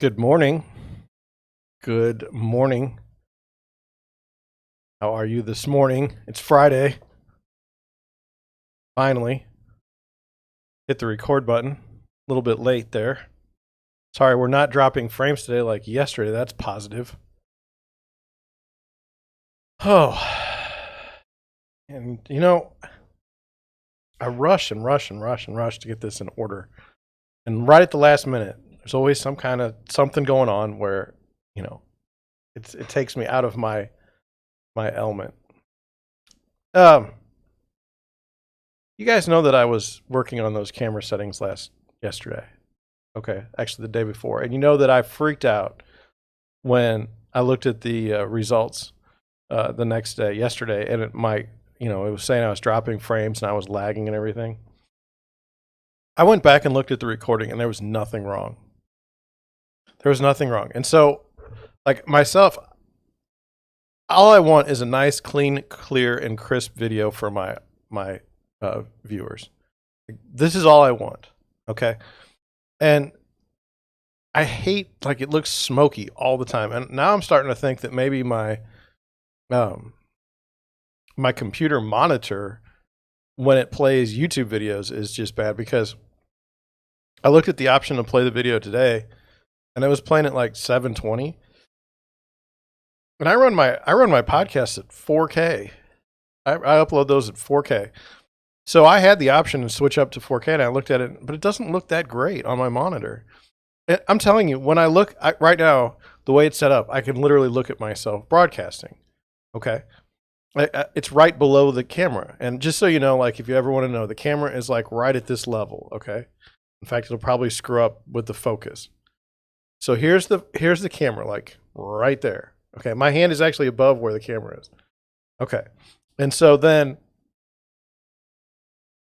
Good morning. Good morning. How are you this morning? It's Friday. Finally. Hit the record button. A little bit late there. Sorry, we're not dropping frames today like yesterday. That's positive. Oh. And, I rush to get this in order. And right at the last minute, there's always some kind of something going on where, it takes me out of my element. You guys know that I was working on those camera settings yesterday. Okay, actually the day before. And you know that I freaked out when I looked at the results the next day, yesterday, and it was saying I was dropping frames and I was lagging and everything. I went back and looked at the recording and there was nothing wrong. And so, like myself, all I want is a nice, clean, clear, and crisp video for my viewers. This is all I want, okay? And I hate, it looks smoky all the time. And now I'm starting to think that maybe my computer monitor, when it plays YouTube videos, is just bad, because I looked at the option to play the video today and it was playing at like 720. And I run my podcast at 4K. I upload those at 4K. So I had the option to switch up to 4K, and I looked at it, but it doesn't look that great on my monitor. I'm telling you, when I look right now, the way it's set up, I can literally look at myself broadcasting. Okay. It's right below the camera. And just so you know, if you ever want to know, the camera is right at this level. Okay. In fact, it'll probably screw up with the focus. So here's the camera, right there. Okay. My hand is actually above where the camera is. Okay. And so then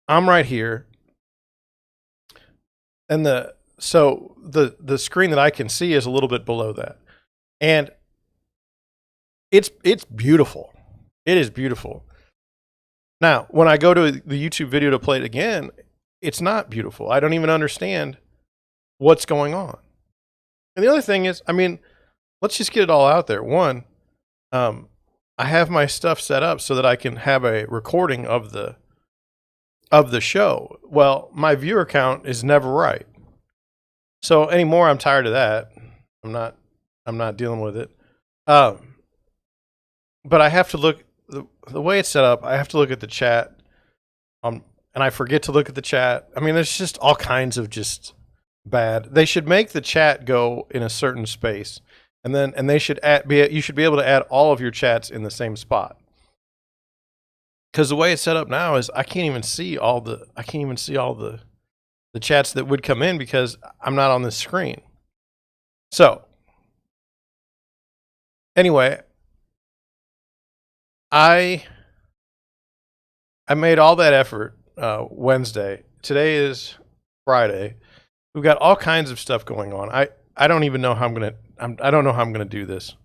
I'm right here. And the screen that I can see is a little bit below that. And it's beautiful. It is beautiful. Now, when I go to the YouTube video to play it again, it's not beautiful. I don't even understand what's going on. And the other thing is, let's just get it all out there. One, I have my stuff set up so that I can have a recording of the show. Well, my viewer count is never right. So anymore, I'm tired of that. I'm not dealing with it. But I have to look the way it's set up. I have to look at the chat. And I forget to look at the chat. There's just all kinds of just bad. They should make the chat go in a certain space, and they should you should be able to add all of your chats in the same spot. Because the way it's set up now is I can't even see all the chats that would come in because I'm not on this screen. So anyway, I made all that effort Wednesday. Today is Friday. We've got all kinds of stuff going on. I don't even know how I don't know how I'm gonna do this.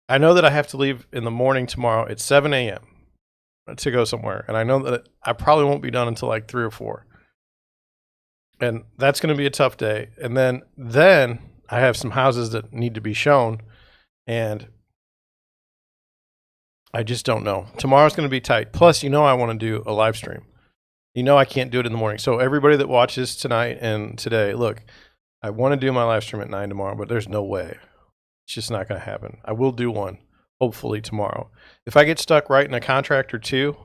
I know that I have to leave in the morning tomorrow at 7 a.m. to go somewhere, and I know that I probably won't be done until 3 or 4. And that's going to be a tough day. And then I have some houses that need to be shown, and I just don't know. Tomorrow's going to be tight. Plus, I want to do a live stream. I can't do it in the morning. So everybody that watches tonight and today, look, I want to do my live stream at 9 tomorrow, but there's no way. It's just not going to happen. I will do one, hopefully tomorrow. If I get stuck writing a contract or two,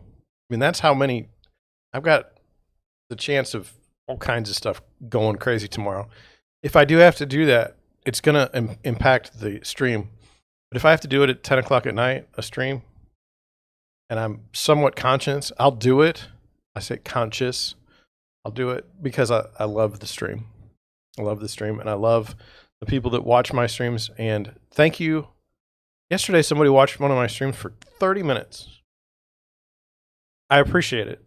that's how many I've got the chance of all kinds of stuff going crazy tomorrow. If I do have to do that, it's going to impact the stream. But if I have to do it at 10 o'clock at night, a stream, and I'm somewhat conscious, I'll do it. I say conscious. I'll do it because I love the stream. I love the stream, and I love the people that watch my streams. And thank you. Yesterday, somebody watched one of my streams for 30 minutes. I appreciate it.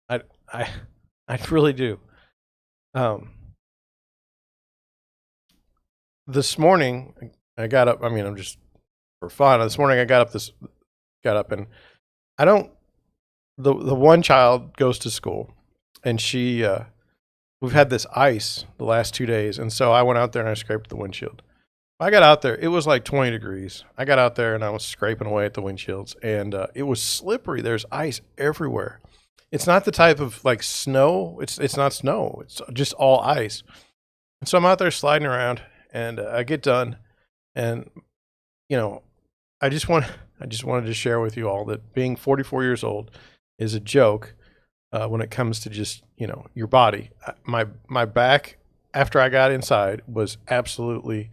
I really do. This morning I got up. I'm just for fun. This morning I got up and the one child goes to school, and she we've had this ice the last 2 days, and so I went out there and I scraped the windshield. I got out there, it was like 20 degrees. I got out there and I was scraping away at the windshields, and it was slippery. There's ice everywhere. It's not the type of like snow. It's not snow. It's just all ice. And so I'm out there sliding around, and I get done, and you know, I just wanted to share with you all that being 44 years old is a joke when it comes to just your body. My back after I got inside was absolutely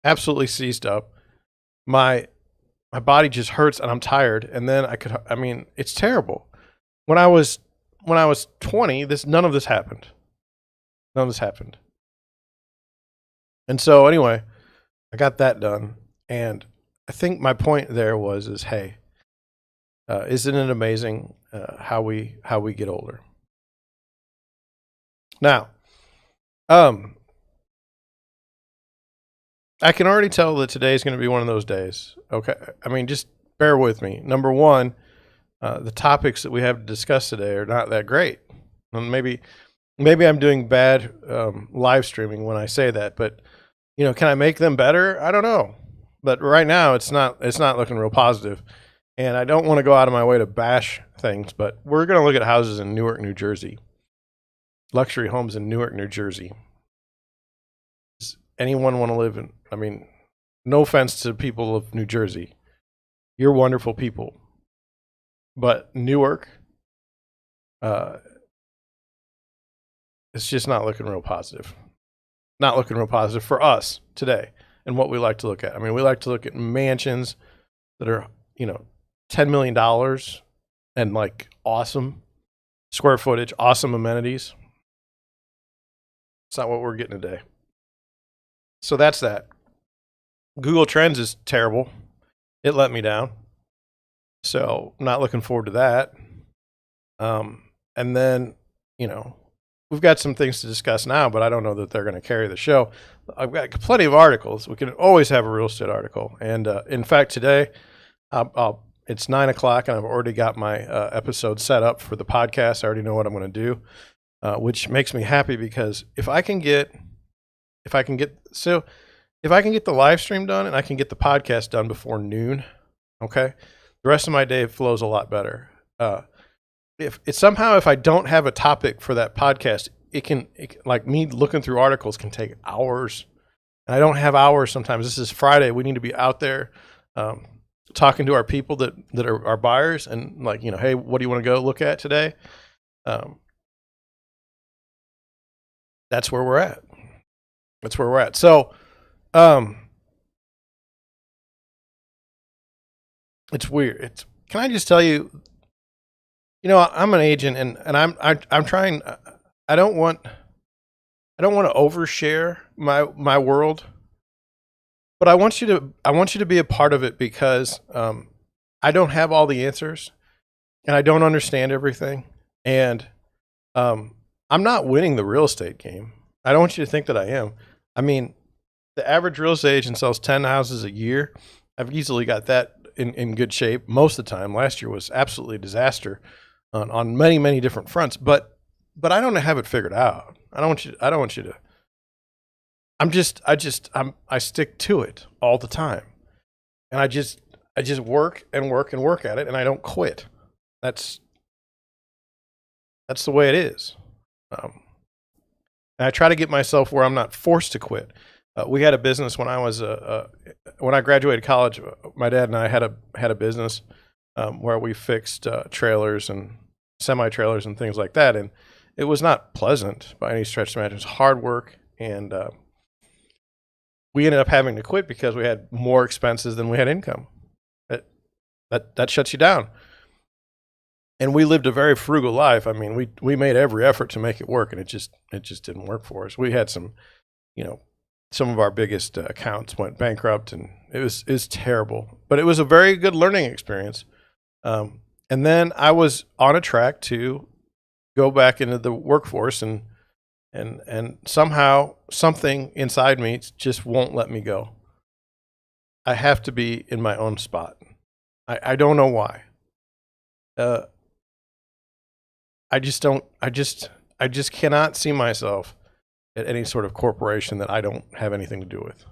absolutely seized up. My body just hurts and I'm tired. And then it's terrible. When I was 20, none of this happened. None of this happened. And so anyway, I got that done. And I think my point there is, hey, isn't it amazing how we get older? Now, I can already tell that today is going to be one of those days. Okay, I mean, just bear with me. Number one, the topics that we have to discuss today are not that great. And maybe I'm doing bad live streaming when I say that, but can I make them better? I don't know. But right now, it's not looking real positive. And I don't want to go out of my way to bash things, but we're going to look at houses in Newark, New Jersey. Luxury homes in Newark, New Jersey. Does anyone want to live in? I mean, no offense to people of New Jersey. You're wonderful people. But Newark, it's just not looking real positive. Not looking real positive for us today and what we like to look at. I mean, we like to look at mansions that are, $10 million and like awesome square footage, awesome amenities. It's not what we're getting today. So that's that. Google Trends is terrible. It let me down. So I'm not looking forward to that. And then, we've got some things to discuss now, but I don't know that they're going to carry the show. I've got plenty of articles. We can always have a real estate article. And in fact, today, it's 9 o'clock and I've already got my episode set up for the podcast. I already know what I'm going to do, which makes me happy because if I can get the live stream done and I can get the podcast done before noon, okay, the rest of my day flows a lot better. If I don't have a topic for that podcast, like me looking through articles can take hours, and I don't have hours sometimes. This is Friday. We need to be out there talking to our people that are our buyers and hey, what do you want to go look at today? That's where we're at. So, it's weird. Can I just tell you, I'm an agent and I'm trying, I don't want to overshare my world, but I want you to be a part of it because, I don't have all the answers and I don't understand everything. And, I'm not winning the real estate game. I don't want you to think that I am. I mean, the average real estate agent sells 10 houses a year. I've easily got that in good shape most of the time. Last year was absolutely a disaster on many, many different fronts, but I don't have it figured out. I don't want you to, I stick to it all the time. And I just work and work and work at it and I don't quit. That's the way it is. And I try to get myself where I'm not forced to quit. We had a business when I was when I graduated college. My dad and I had a business where we fixed trailers and semi-trailers and things like that, and it was not pleasant by any stretch of the imagination. It was hard work, and we ended up having to quit because we had more expenses than we had income. That shuts you down. And we lived a very frugal life. I mean, we made every effort to make it work, and it just didn't work for us. We had some of our biggest accounts went bankrupt, and it was terrible. But it was a very good learning experience. And then I was on a track to go back into the workforce, and somehow something inside me just won't let me go. I have to be in my own spot. I don't know why. I I just cannot see myself at any sort of corporation that I don't have anything to do with,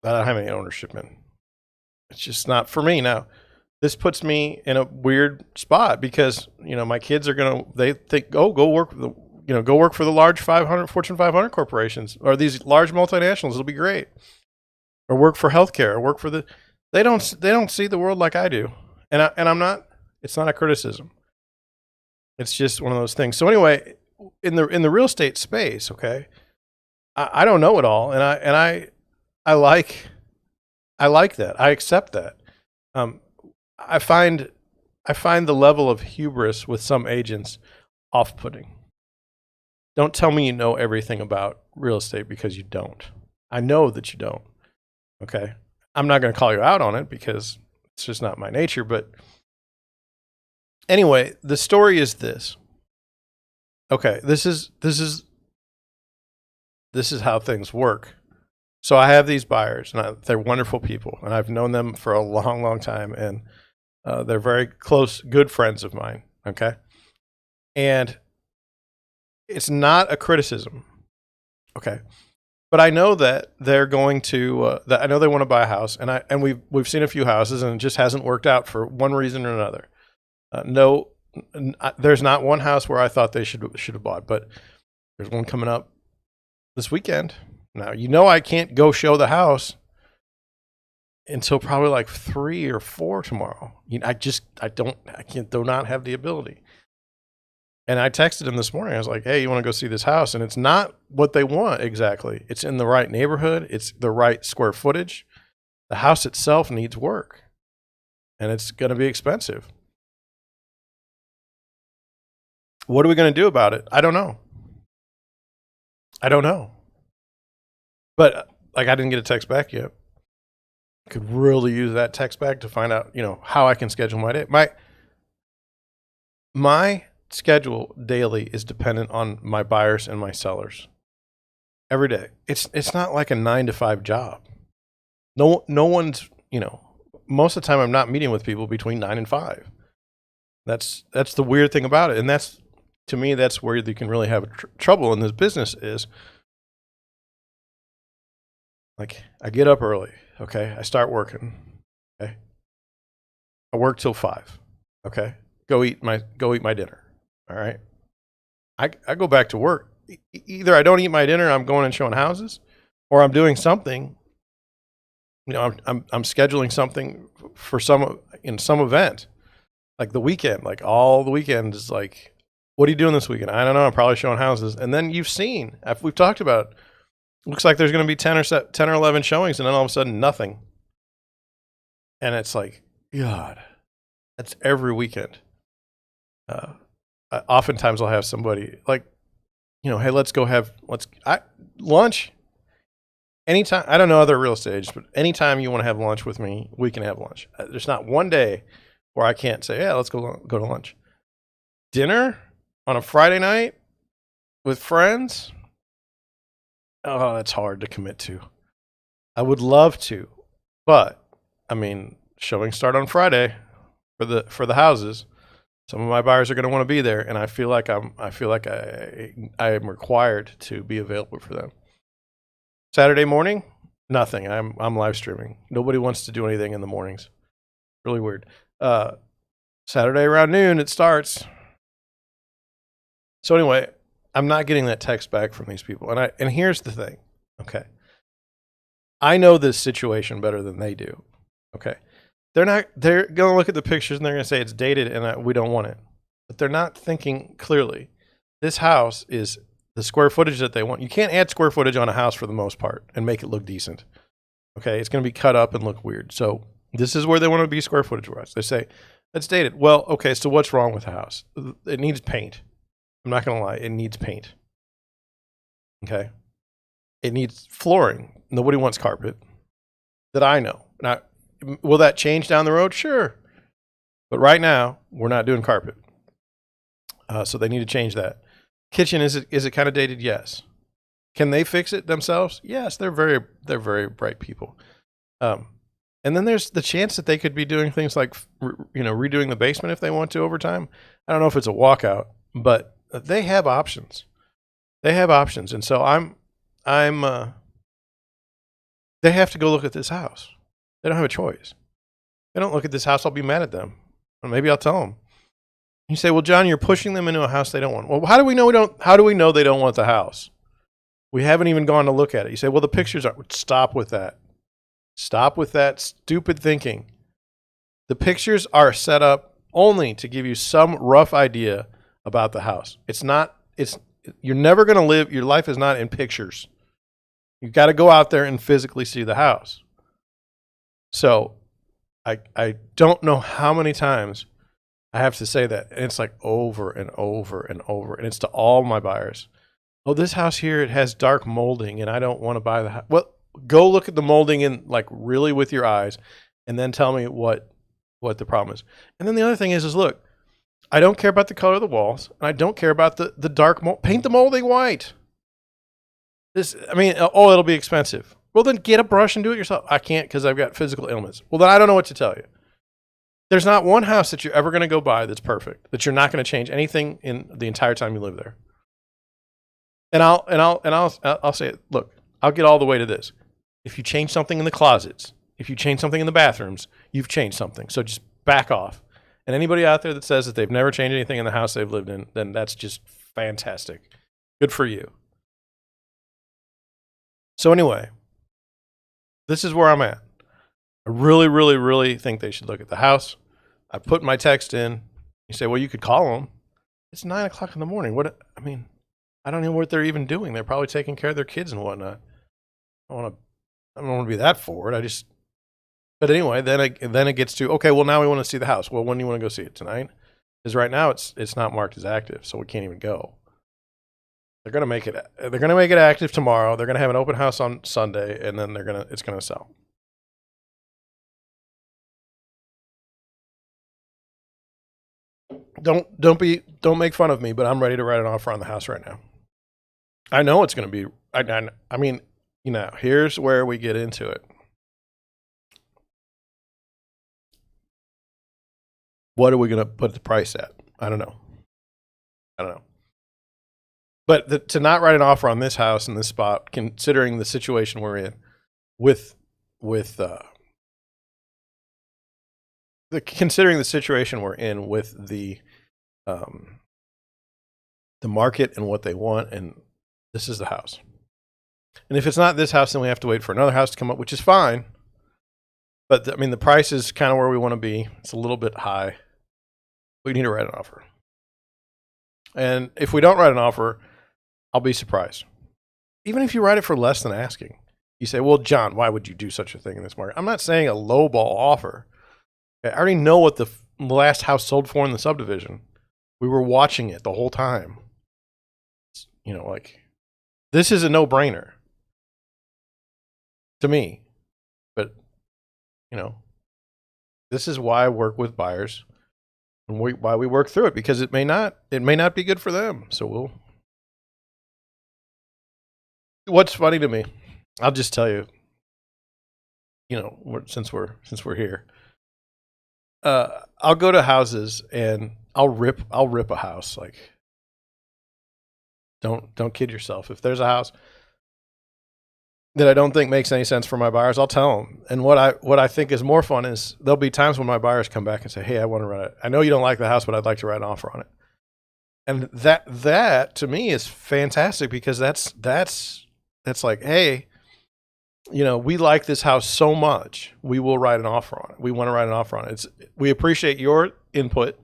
that I don't have any ownership in. It's just not for me. Now, this puts me in a weird spot because, you know, my kids are they think, oh, go work for the large Fortune 500 corporations, or these large multinationals. It'll be great. Or work for healthcare, or work for they don't see the world like I do. And I'm not, it's not a criticism. It's just one of those things. So anyway, in the real estate space, okay, I don't know it all. And I like that. I accept that. I find the level of hubris with some agents off-putting. Don't tell me you know everything about real estate, because you don't. I know that you don't. Okay. I'm not going to call you out on it because it's just not my nature. But anyway, the story is this. Okay. This is how things work. So I have these buyers, and they're wonderful people, and I've known them for a long, long time. And they're very close, good friends of mine. Okay. And it's not a criticism. Okay. But I know that they're going to, I know they want to buy a house, and we've seen a few houses, and it just hasn't worked out for one reason or another. There's not one house where I thought they should have bought, but there's one coming up this weekend. Now, you know, I can't go show the house until probably like 3 or 4 tomorrow. You know, I do not have the ability. And I texted him this morning. I was like, hey, you want to go see this house? And it's not what they want exactly. It's in the right neighborhood. It's the right square footage. The house itself needs work, and it's going to be expensive. What are we going to do about it? I don't know. But like, I didn't get a text back yet. I could really use that text back to find out, you know, how I can schedule my day. My schedule daily is dependent on my buyers and my sellers every day. It's not like a 9-to-5 job. No one's, you know, most of the time I'm not meeting with people between 9 and 5. That's the weird thing about it. And to me, that's where you can really have trouble in this business is, like, I get up early. Okay. I start working. Okay. I work till 5. Okay. Go eat my dinner. All right. I go back to work. Either I don't eat my dinner, I'm going and showing houses, or I'm doing something. You know, I'm scheduling something for some event, like the weekend. Like all the weekend is like, what are you doing this weekend? I don't know. I'm probably showing houses. And then we've talked about it. Looks like there's going to be 10 or 11 showings, and then all of a sudden nothing. And it's like, God, that's every weekend. Oftentimes I'll have somebody like, you know, hey, let's go have lunch. Anytime, I don't know other real estate agents, but anytime you want to have lunch with me, we can have lunch. There's not one day where I can't say, yeah, let's go to lunch. Dinner on a Friday night with friends. Oh, that's hard to commit to. I would love to, but I mean, showings start on Friday for the houses. Some of my buyers are going to want to be there, and I feel like I am required to be available for them. Saturday morning, nothing. I'm live streaming. Nobody wants to do anything in the mornings. Really weird. Saturday around noon it starts. So anyway, I'm not getting that text back from these people, and here's the thing. Okay, I know this situation better than they do. Okay. They're going to look at the pictures and they're going to say it's dated and we don't want it. But they're not thinking clearly. This house is the square footage that they want. You can't add square footage on a house for the most part and make it look decent. Okay, it's going to be cut up and look weird. So this is where they want to be square footage wise. They say, it's dated. Well, okay, so what's wrong with the house? It needs paint. I'm not going to lie. It needs paint. Okay. It needs flooring. Nobody wants carpet that I know. Now, will that change down the road? Sure. But right now, we're not doing carpet. So they need to change that. Kitchen, is it kind of dated? Yes. Can they fix it themselves? Yes. They're very bright people. And then there's the chance that they could be doing things like, redoing the basement if they want to over time. I don't know if it's a walkout. but they have options. They have options, and so they have to go look at this house. They don't have a choice. They don't look at this house, I'll be mad at them. Or maybe I'll tell them. You say, well, John, you're pushing them into a house they don't want. Well, how do we know they don't want the house? We haven't even gone to look at it. You say, well, the pictures are, stop with that. Stop with that stupid thinking. The pictures are set up only to give you some rough idea about the house. You're never going to live, your life is not in pictures. You've got to go out there and physically see the house. So I don't know how many times I have to say that. And it's like over and over and over. And it's to all my buyers. Oh, this house here, it has dark molding and I don't want to buy the house. Well, go look at the molding in like really with your eyes and then tell me what the problem is. And then the other thing is look, I don't care about the color of the walls and I don't care about the dark mold. Paint the molding white. It'll be expensive. Well, then get a brush and do it yourself. I can't because I've got physical ailments. Well, then I don't know what to tell you. There's not one house that you're ever going to go buy that's perfect, that you're not going to change anything in the entire time you live there. And I'll say it. Look, I'll get all the way to this. If you change something in the closets, if you change something in the bathrooms, you've changed something. So just back off. And anybody out there that says that they've never changed anything in the house they've lived in, then that's just fantastic. Good for you. So anyway, this is where I'm at. I really, really, really think they should look at the house. I put my text in. You say, well, you could call them. It's 9 o'clock in the morning. I don't know what they're even doing. They're probably taking care of their kids and whatnot. I don't want to be that forward. But anyway, then it gets to, okay, well, now we want to see the house. Well, when do you want to go see it? Tonight? Because right now it's not marked as active, so we can't even go. They're going to make it active tomorrow. They're going to have an open house on Sunday, and then it's going to sell. Don't make fun of me, but I'm ready to write an offer on the house right now. I know it's going to be, here's where we get into it. What are we going to put the price at? I don't know. But to not write an offer on this house in this spot, considering the situation we're in, considering the situation we're in with the market and what they want, and this is the house. And if it's not this house, then we have to wait for another house to come up, which is fine. But the price is kind of where we want to be. It's a little bit high. We need to write an offer. And if we don't write an offer, I'll be surprised. Even if you write it for less than asking. You say, well, John, why would you do such a thing in this market? I'm not saying a lowball offer. I already know what the last house sold for in the subdivision. We were watching it the whole time. This is a no-brainer to me. But, this is why I work with buyers and why we work through it, because it may not be good for them. So what's funny to me, I'll just tell you, since we're here, I'll go to houses and I'll rip a house. Like, don't kid yourself. If there's a house that I don't think makes any sense for my buyers, I'll tell them. And what I think is more fun is there'll be times when my buyers come back and say, hey, I want to write it. I know you don't like the house, but I'd like to write an offer on it. And that to me is fantastic, because that's like, hey, we like this house so much, we will write an offer on it. We want to write an offer on it. We appreciate your input,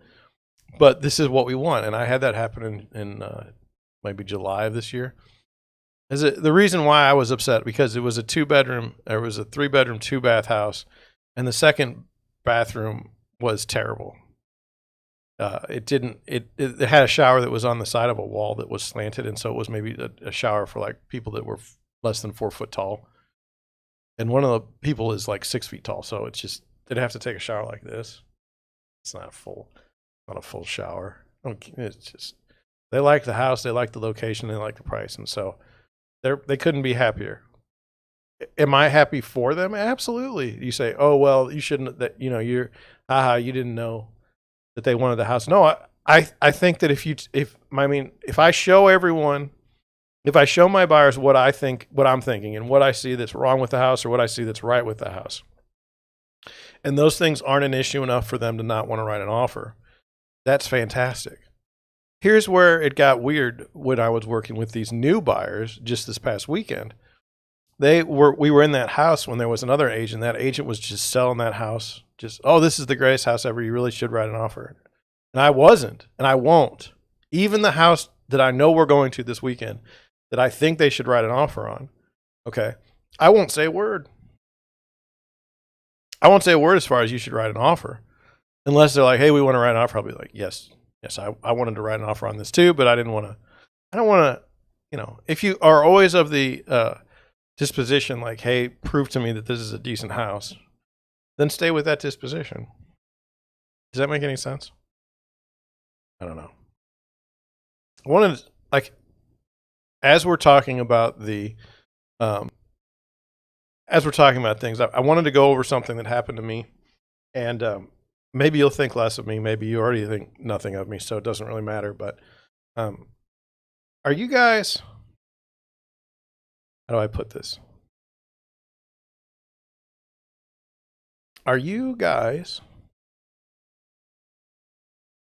but this is what we want. And I had that happen in maybe July of this year. The reason why I was upset, because it was a 3-bedroom, 2-bath house, and the second bathroom was terrible. It had a shower that was on the side of a wall that was slanted, and so it was maybe a shower for like people that were less than 4 foot tall. And one of the people is like 6 feet tall, so it's just, they'd have to take a shower like this. It's not a full shower. It's just, they like the house, they like the location, they like the price, and so they couldn't be happier. Am I happy for them? Absolutely. You say, oh well, you shouldn't. You didn't know that they wanted the house. No, I think that if I show everyone, if I show my buyers what I'm thinking and what I see that's wrong with the house or what I see that's right with the house, and those things aren't an issue enough for them to not want to write an offer, that's fantastic. Here's where it got weird when I was working with these new buyers just this past weekend. We were in that house when there was another agent. That agent was just selling that house. Just, oh, this is the greatest house ever. You really should write an offer. And I wasn't, and I won't. Even the house that I know we're going to this weekend that I think they should write an offer on, okay, I won't say a word. I won't say a word as far as you should write an offer. Unless they're like, hey, we want to write an offer. I'll be like, yes, I wanted to write an offer on this too, but I don't want to, if you are always of the disposition like, hey, prove to me that this is a decent house, then stay with that disposition. Does that make any sense? I don't know. I wanted, as we're talking about things, I wanted to go over something that happened to me, and maybe you'll think less of me. Maybe you already think nothing of me, so it doesn't really matter. But are you guys, how do I put this? Are you guys,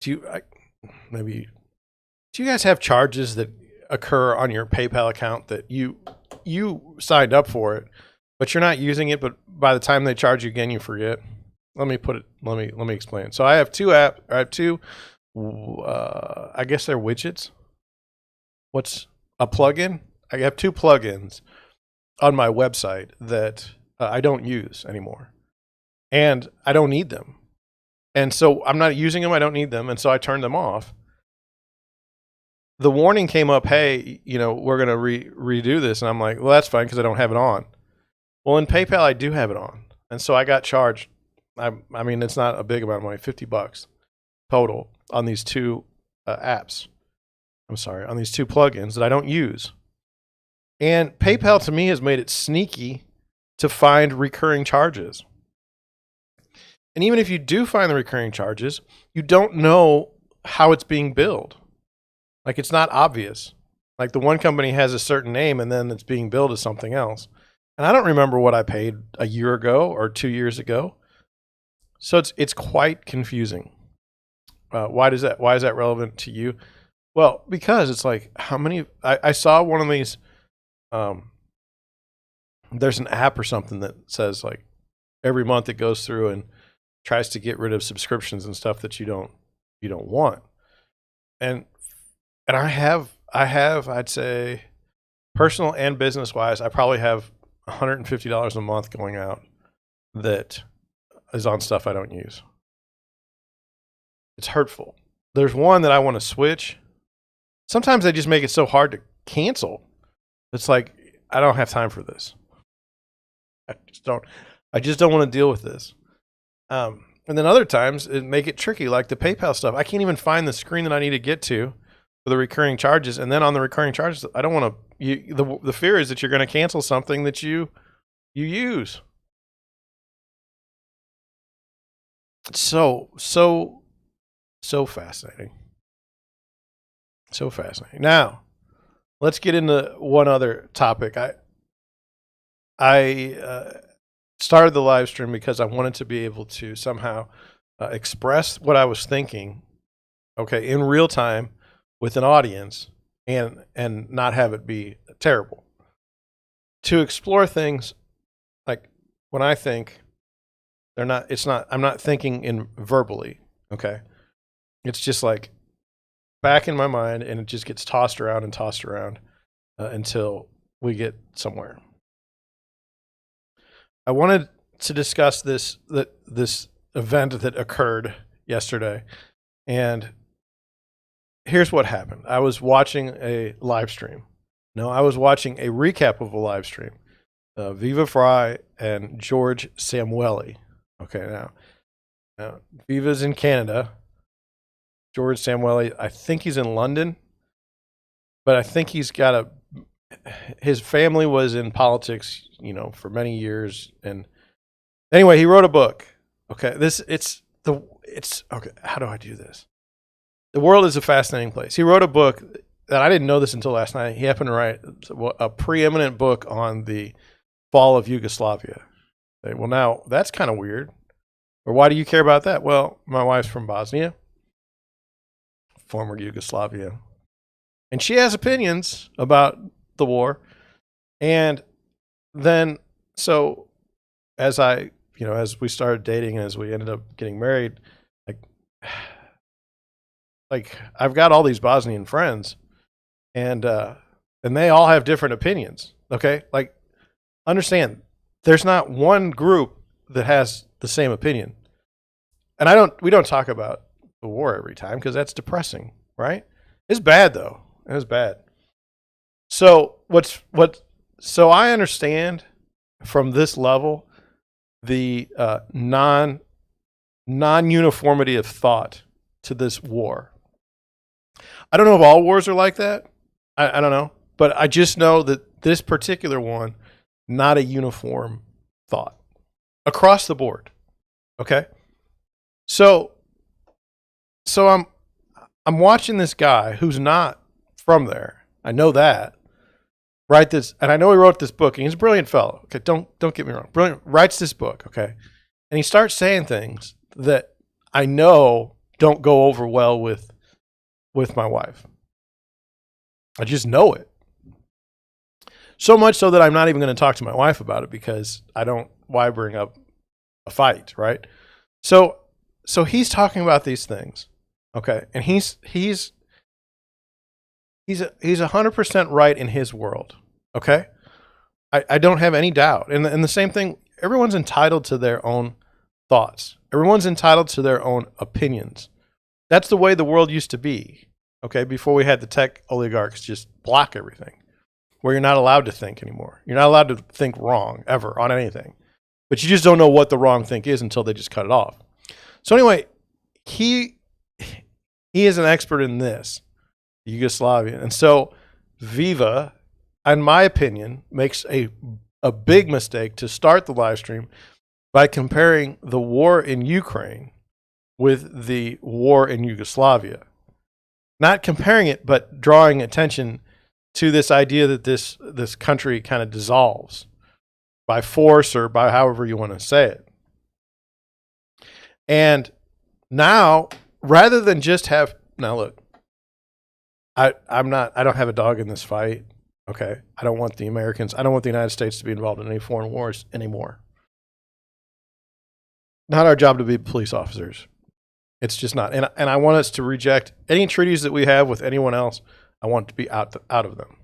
do you guys have charges that occur on your PayPal account that you signed up for it, but you're not using it, but by the time they charge you again, you forget? Let me explain. So I have two I guess they're widgets. What's a plugin? I have two plugins on my website that I don't use anymore, and I don't need them. And so I'm not using them. I don't need them. And so I turned them off. The warning came up, hey, we're going to redo this. And I'm like, well, that's fine because I don't have it on. Well, in PayPal, I do have it on. And so I got charged. I mean, it's not a big amount of money, $50 total on these two apps. I'm sorry, on these two plugins that I don't use. And PayPal to me has made it sneaky to find recurring charges. And even if you do find the recurring charges, you don't know how it's being billed. Like, it's not obvious. Like, the one company has a certain name and then it's being billed as something else. And I don't remember what I paid a year ago or 2 years ago. So it's quite confusing. Why is that relevant to you? Well, because it's like, how many, I saw one of these, there's an app or something that says like every month it goes through and tries to get rid of subscriptions and stuff that you don't want. And I have, I'd say, personal and business wise, I probably have $150 a month going out that is on stuff I don't use. It's hurtful. There's one that I want to switch. Sometimes they just make it so hard to cancel. It's like, I don't have time for this. I just don't want to deal with this. And then other times it make it tricky, like the PayPal stuff. I can't even find the screen that I need to get to for the recurring charges. And then on the recurring charges, I don't want to, the fear is that you're going to cancel something that you use. It's so fascinating. So fascinating. Now, let's get into one other topic. I started the live stream because I wanted to be able to somehow express what I was thinking, okay, in real time with an audience and not have it be terrible. To explore things like when I think I'm not thinking in verbally, okay? It's just like back in my mind and it just gets tossed around until we get somewhere. I wanted to discuss this event that occurred yesterday, and here's what happened. I was watching a live stream. No, I was watching a recap of a live stream. Viva Fry and George Szamuely. Okay, now Viva's in Canada. George Szamuely, I think he's in London, but I think his family was in politics, for many years. And anyway, he wrote a book. Okay, okay. How do I do this? The world is a fascinating place. He wrote a book that I didn't know this until last night. He happened to write a preeminent book on the fall of Yugoslavia. Well, now that's kind of weird. Or why do you care about that? Well, my wife's from Bosnia, former Yugoslavia, and she has opinions about the war. And then, so as as we started dating and as we ended up getting married, like I've got all these Bosnian friends, and they all have different opinions. Okay, like understand, there's not one group that has the same opinion. And we don't talk about the war every time because that's depressing, right? It's bad though. It was bad. So so I understand from this level the non-uniformity of thought to this war. I don't know if all wars are like that. I don't know. But I just know that this particular one, not a uniform thought across the board. Okay? So I'm watching this guy who's not from there. I know that. Write this, and I know he wrote this book, and he's a brilliant fellow. Okay, don't get me wrong. Brilliant, writes this book, okay? And he starts saying things that I know don't go over well with my wife. I just know it. So much so that I'm not even going to talk to my wife about it because why bring up a fight, right? So he's talking about these things, okay? And he's 100% right in his world, okay? I don't have any doubt. And the same thing, everyone's entitled to their own thoughts. Everyone's entitled to their own opinions. That's the way the world used to be, okay? Before we had the tech oligarchs just block everything, where you're not allowed to think anymore. You're not allowed to think wrong ever on anything. But you just don't know what the wrong think is until they just cut it off. So anyway, he is an expert in this, Yugoslavia. And so Viva, in my opinion, makes a big mistake to start the live stream by comparing the war in Ukraine with the war in Yugoslavia. Not comparing it, but drawing attention to this idea that this country kind of dissolves by force or by however you want to say it. And now, rather than just look, I don't have a dog in this fight. Okay. I don't want the United States to be involved in any foreign wars anymore. Not our job to be police officers. It's just not. And I want us to reject any treaties that we have with anyone else. I want to be out of them.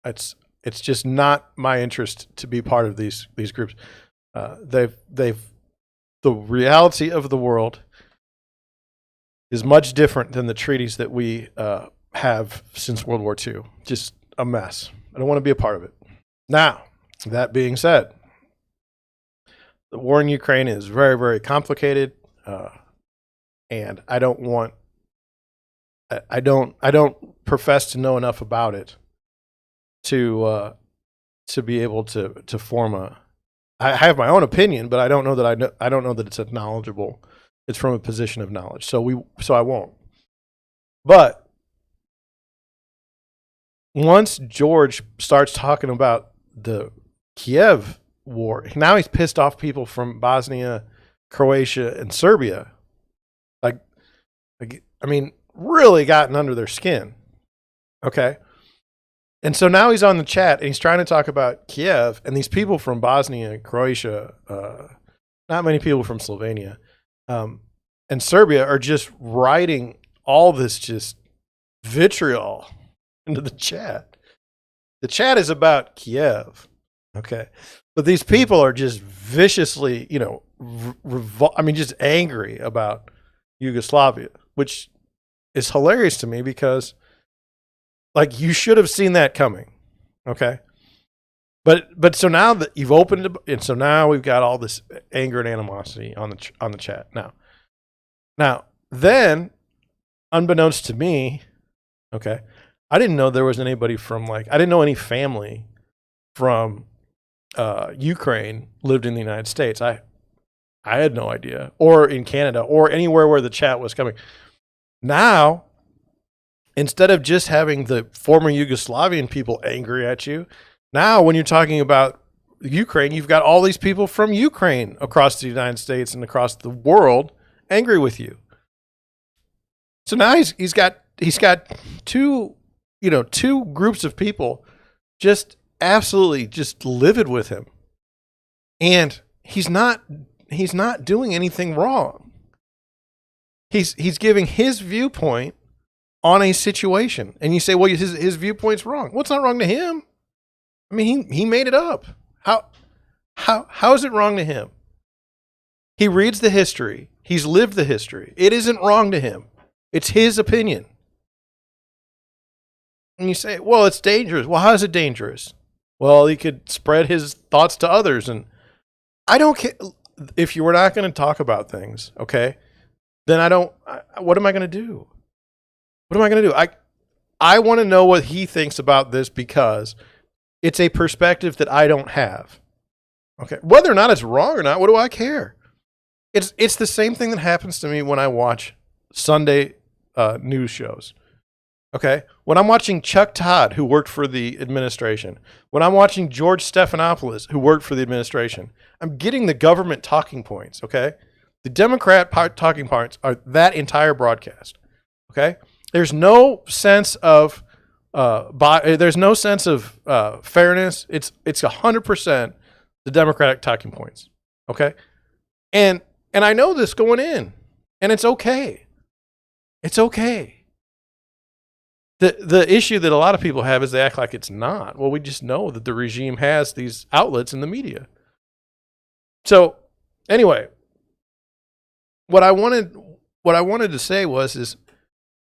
It's just not my interest to be part of these groups. The reality of the world is much different than the treaties that we have since World War II. Just a mess. I don't want to be a part of it. Now, that being said, the war in Ukraine is very, very complicated, and I don't profess to know enough about it to be able to form I have my own opinion, but I don't know that it's knowledgeable. It's from a position of knowledge. So I won't. But once George starts talking about the Kiev war, now he's pissed off people from Bosnia, Croatia, and Serbia. Really gotten under their skin. Okay. And so now he's on the chat and he's trying to talk about Kiev, and these people from Bosnia, Croatia, not many people from Slovenia, and Serbia are just writing all this just vitriol into the chat. The chat is about Kiev. Okay. But these people are just viciously, just angry about Yugoslavia, which is hilarious to me because you should have seen that coming. Okay. But so now that you've opened it, and so now we've got all this anger and animosity on the chat. Now then, unbeknownst to me, okay, I didn't know there was anybody from I didn't know any family from Ukraine lived in the United States. I had no idea, or in Canada, or anywhere where the chat was coming. Now instead of just having the former Yugoslavian people angry at you, now when you're talking about Ukraine, you've got all these people from Ukraine across the United States and across the world angry with you. So now he's got two groups of people just absolutely just livid with him. And he's not doing anything wrong. He's giving his viewpoint on a situation. And you say, well, his viewpoint's wrong. Well, it's not wrong to him. I mean, he made it up. How is it wrong to him? He reads the history. He's lived the history. It isn't wrong to him. It's his opinion. And you say, well, it's dangerous. Well, how is it dangerous? Well, he could spread his thoughts to others. And I don't care. If you were not going to talk about things, okay, then what am I going to do? What am I going to do? I want to know what he thinks about this because it's a perspective that I don't have. Okay. Whether or not it's wrong or not, what do I care? It's the same thing that happens to me when I watch Sunday news shows. Okay. When I'm watching Chuck Todd, who worked for the administration, when I'm watching George Stephanopoulos, who worked for the administration, I'm getting the government talking points. Okay. The Democrat talking points are that entire broadcast. Okay. There's no sense of there's no sense of fairness. It's 100% the Democratic talking points. Okay. And I know this going in, and it's okay. It's okay. The issue that a lot of people have is they act like it's not. Well, we just know that the regime has these outlets in the media. So anyway, what I wanted to say is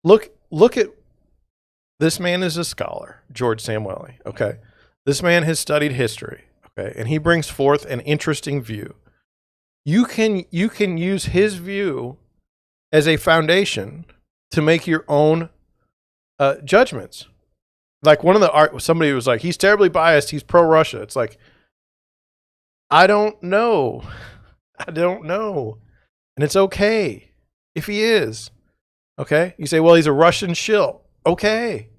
look at this man is a scholar, George Szamuely, okay? This man has studied history, okay? And he brings forth an interesting view. You can use his view as a foundation to make your own judgments. Like somebody was like, he's terribly biased, he's pro-Russia. It's like, I don't know. And it's okay if he is. Okay? You say, well, he's a Russian shill. Okay.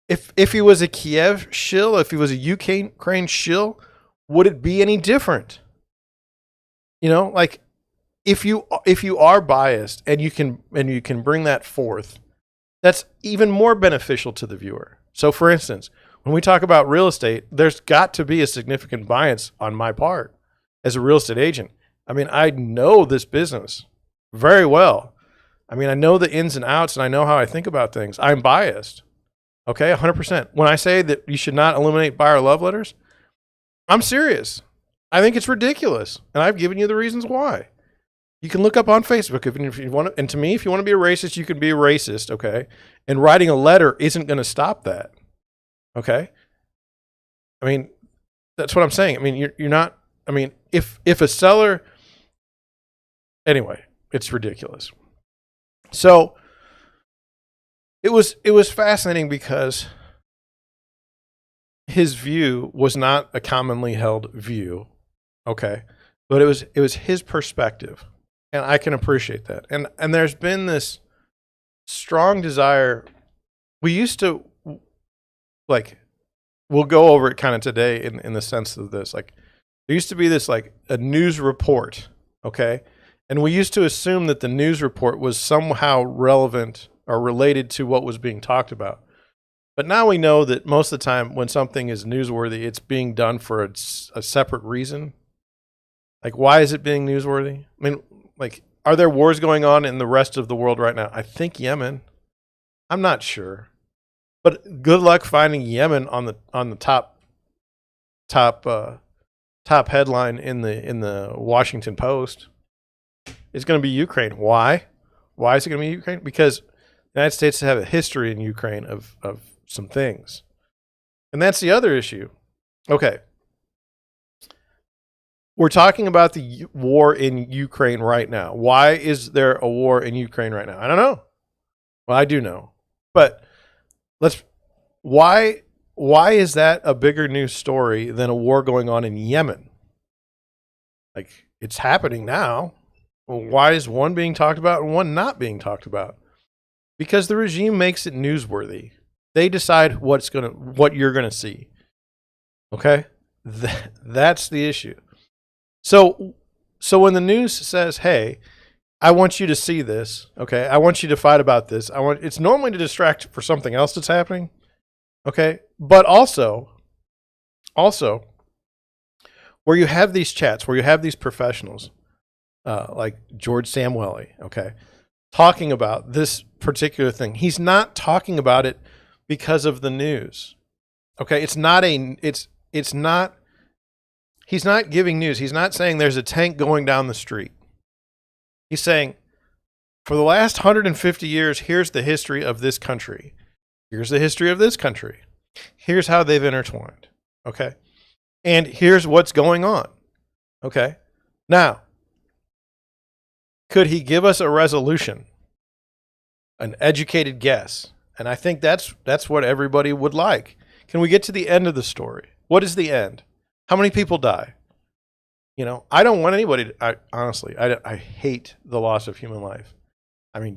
If he was a Kiev shill, if he was a Ukraine shill, would it be any different? You know, like if you are biased and you can bring that forth, that's even more beneficial to the viewer. So for instance, when we talk about real estate, there's got to be a significant bias on my part as a real estate agent. I mean, I know this business very well. I mean, I know the ins and outs and I know how I think about things. I'm biased. Okay, 100%. When I say that you should not eliminate buyer love letters, I'm serious. I think it's ridiculous. And I've given you the reasons why. You can look up on Facebook if you want to, and to me, if you want to be a racist, you can be a racist, okay? And writing a letter isn't going to stop that. Okay? I mean, that's what I'm saying. I mean, you're not, I mean, if a seller, anyway, it's ridiculous. So it was fascinating because his view was not a commonly held view, okay? But it was his perspective, and I can appreciate that. And there's been this strong desire. We used to, like, we'll go over it kind of today in the sense of this. Like, there used to be this, like, a news report, okay? And we used to assume that the news report was somehow relevant or related to what was being talked about. But now we know that most of the time when something is newsworthy, it's being done for a separate reason. Like, why is it being newsworthy? I mean, like, are there wars going on in the rest of the world right now? I think Yemen. I'm not sure. But good luck finding Yemen on the top headline in the Washington Post. It's going to be Ukraine. Why? Why is it going to be Ukraine? Because the United States have a history in Ukraine of some things. And that's the other issue. Okay. We're talking about the war in Ukraine right now. Why is there a war in Ukraine right now? I don't know. Well, I do know. But why is that a bigger news story than a war going on in Yemen? Like, it's happening now. Well, why is one being talked about and one not being talked about? because the regime makes it newsworthy. They decide what you're gonna see. Okay, that's the issue. So when the news says, "Hey, I want you to see this," okay, I want you to fight about this. It's normally to distract for something else that's happening. Okay, but also where you have these chats, where you have these professionals, like George Szamuely, okay, talking about this particular thing. He's not talking about it because of the news. Okay, he's not giving news. He's not saying there's a tank going down the street. He's saying, for the last 150 years, here's the history of this country. Here's the history of this country. Here's how they've intertwined. Okay. And here's what's going on. Okay. Now, could he give us a resolution? An educated guess? And I think that's what everybody would like. Can we get to the end of the story? What is the end? How many people die? You know, I don't want anybody to, honestly, I hate the loss of human life. I mean,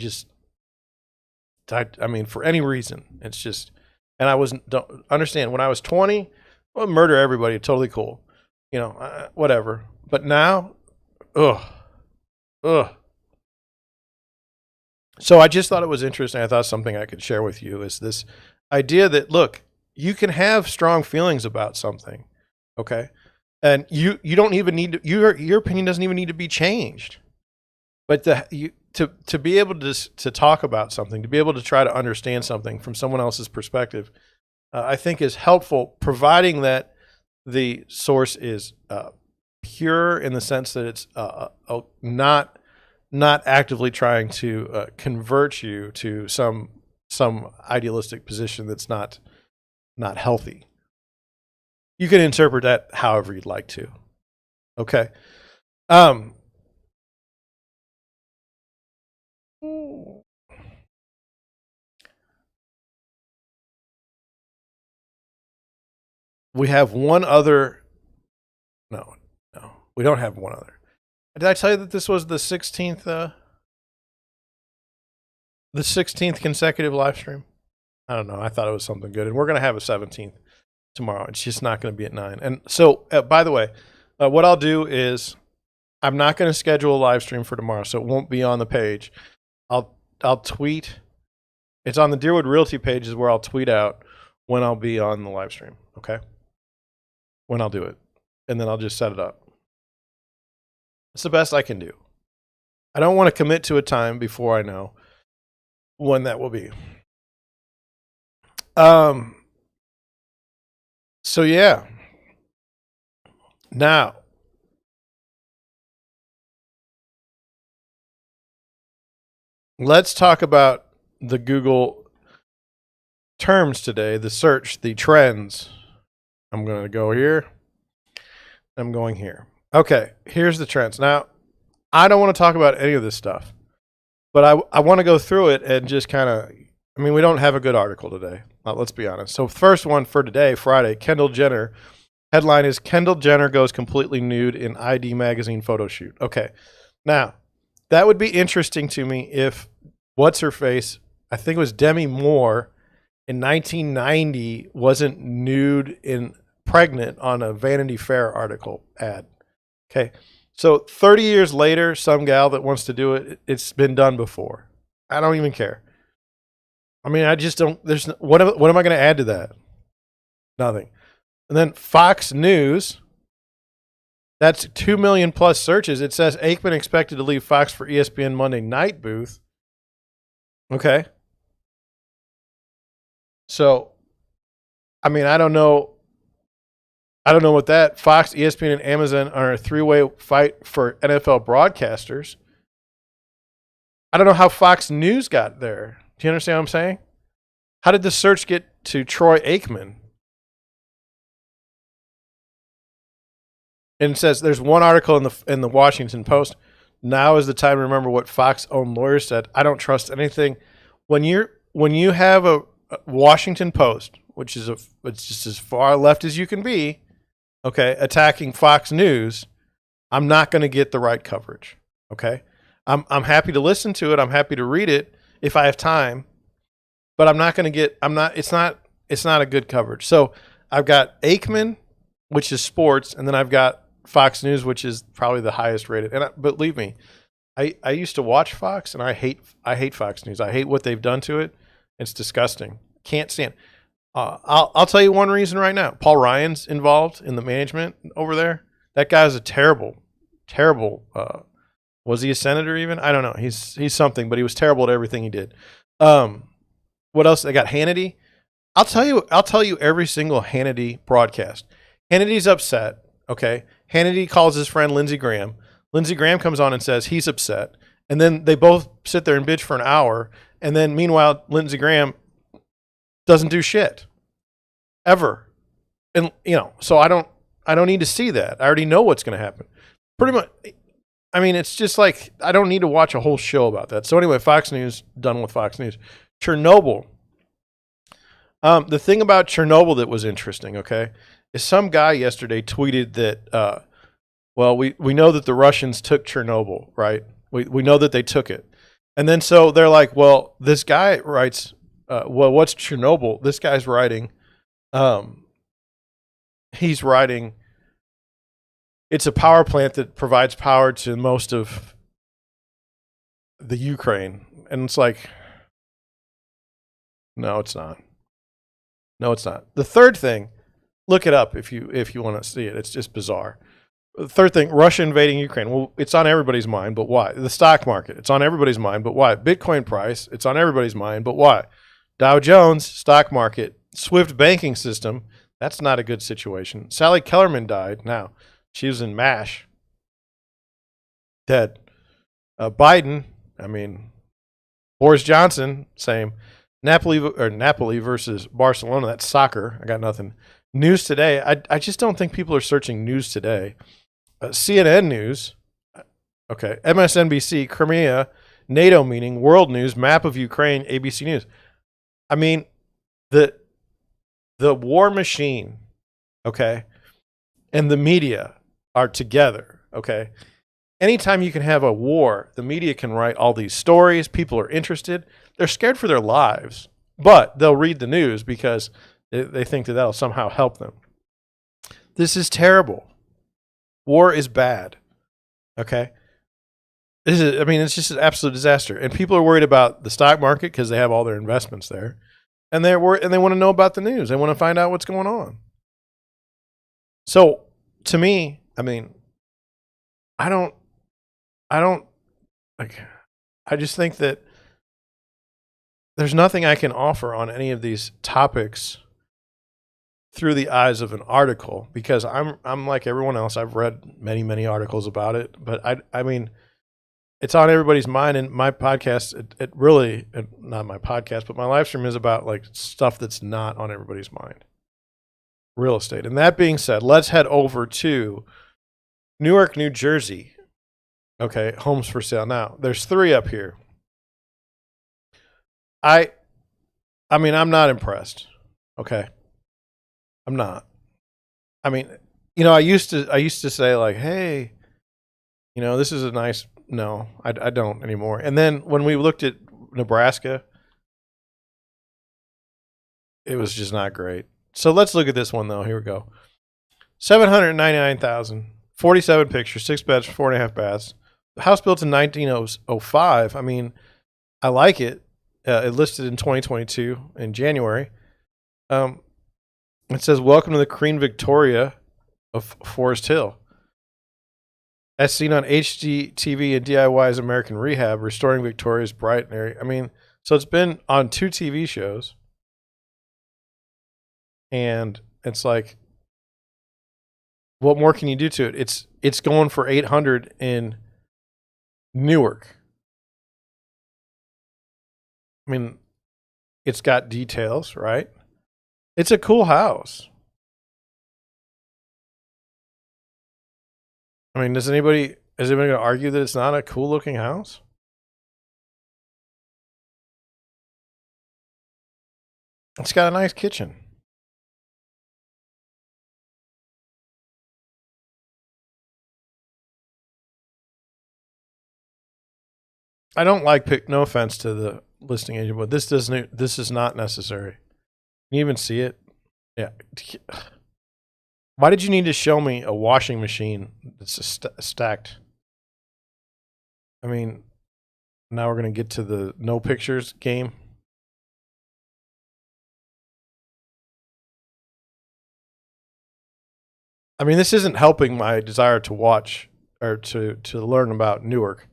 for any reason, it's just, and don't understand, when I was 20, well, murder everybody, totally cool. You know, whatever. But now, ugh. So I just thought it was interesting. I thought something I could share with you is this idea that, look, you can have strong feelings about something, okay? And you don't even need to, your opinion doesn't even need to be changed. But to be able to talk about something, to be able to try to understand something from someone else's perspective, I think is helpful, providing that the source is pure in the sense that it's not actively trying to convert you to some idealistic position that's not healthy. You can interpret that however you'd like to. Okay. We have one other. No, we don't have one other. Did I tell you that this was the 16th consecutive live stream? I don't know. I thought it was something good, and we're going to have a 17th tomorrow. It's just not going to be at 9. And so, by the way, what I'll do is I'm not going to schedule a live stream for tomorrow, so it won't be on the page. I'll tweet. It's on the Deerwood Realty page is where I'll tweet out when I'll be on the live stream. Okay, when I'll do it, and then I'll just set it up. It's the best I can do. I don't want to commit to a time before I know when that will be. So yeah. Now, let's talk about the Google terms today, the search, the trends. I'm going to go here. I'm going here. Okay, here's the trends. Now, I don't want to talk about any of this stuff, but I want to go through it and just kind of, I mean, we don't have a good article today. Let's be honest. So first one for today, Friday, Kendall Jenner. Headline is Kendall Jenner goes completely nude in ID magazine photo shoot. Okay, now, that would be interesting to me if, what's her face, I think it was Demi Moore, in 1990 wasn't nude in pregnant on a Vanity Fair article ad. Okay, so 30 years later, some gal that wants to do it, it's been done before. I don't even care. I mean, I just don't, what am I going to add to that? Nothing. And then Fox News, that's 2 million plus searches. It says Aikman expected to leave Fox for ESPN Monday night booth. Okay. So, I mean, I don't know what that, Fox, ESPN, and Amazon are a three-way fight for NFL broadcasters. I don't know how Fox News got there. Do you understand what I'm saying? How did the search get to Troy Aikman? And it says there's one article in the Washington Post. Now is the time to remember what Fox-owned lawyers said. I don't trust anything. When you have a Washington Post, which is it's just as far left as you can be, okay, attacking Fox News, I'm not going to get the right coverage. Okay, I'm happy to listen to it. I'm happy to read it if I have time. but I'm not going to get. I'm not. It's not. It's not a good coverage. So I've got Aikman, which is sports, and then I've got Fox News, which is probably the highest rated. And believe me, I used to watch Fox, and I hate Fox News. I hate what they've done to it. It's disgusting. Can't stand. I'll tell you one reason right now. Paul Ryan's involved in the management over there. That guy's a terrible. Was he a senator even? I don't know. He's something, but he was terrible at everything he did. What else? They got Hannity. I'll tell you every single Hannity broadcast. Hannity's upset. Okay. Hannity calls his friend Lindsey Graham. Lindsey Graham comes on and says he's upset. And then they both sit there and bitch for an hour. And then meanwhile, Lindsey Graham doesn't do shit ever. And so I don't need to see that. I already know what's going to happen. Pretty much. I mean, it's just like, I don't need to watch a whole show about that. So anyway, Fox News, done with Fox News. Chernobyl. The thing about Chernobyl that was interesting, okay, is some guy yesterday tweeted that, we know that the Russians took Chernobyl, right? We know that they took it. And then so they're like, well, this guy writes, what's Chernobyl? This guy's writing, he's writing, it's a power plant that provides power to most of the Ukraine. And it's like, no, it's not. No, it's not. The third thing, look it up if you want to see it. It's just bizarre. The third thing, Russia invading Ukraine. Well, it's on everybody's mind, but why? The stock market, it's on everybody's mind, but why? Bitcoin price, it's on everybody's mind, but why? Dow Jones, stock market, SWIFT banking system, that's not a good situation. Sally Kellerman died. Now, she was in MASH. Dead. Biden, Boris Johnson, same. Napoli versus Barcelona, that's soccer. I got nothing. News Today, I just don't think people are searching News Today. CNN News, okay. MSNBC, Crimea, NATO meeting, World News, map of Ukraine, ABC News. I mean, the war machine, okay, and the media are together, okay. Anytime you can have a war, the media can write all these stories. People are interested. They're scared for their lives, but they'll read the news because they think that that'll somehow help them. This is terrible. War is bad. Okay. It's just an absolute disaster. And people are worried about the stock market because they have all their investments there. And they want to know about the news. They want to find out what's going on. So to me, I just think that there's nothing I can offer on any of these topics through the eyes of an article, because I'm like everyone else. I've read many articles about it, but it's on everybody's mind. And my podcast, not my podcast, but my live stream is about like stuff that's not on everybody's mind. Real estate. And that being said, let's head over to Newark, New Jersey. Okay, homes for sale. Now, there's 3 up here. I'm not impressed. Okay. I'm not. I used to say like, hey, this is a nice, no, I don't anymore. And then when we looked at Nebraska, it was just not great. So let's look at this one though. Here we go. 799,000, 47 pictures, 6 beds, 4.5 baths. The house built in 1905. I like it. It listed in 2022 in January. It says, welcome to the Queen Victoria of Forest Hill. As seen on HGTV and DIY's American Rehab, restoring Victoria's bright area. So it's been on 2 TV shows. And it's like, what more can you do to it? It's going for $800 in Newark. It's got details, right? It's a cool house. Is anybody going to argue that it's not a cool looking house? It's got a nice kitchen. I don't like no offense to the listing agent, but this doesn't. This is not necessary. Can you even see it? Yeah. Why did you need to show me a washing machine that's stacked? I mean, now we're gonna get to the no pictures game. I mean, this isn't helping my desire to watch or to learn about Newark.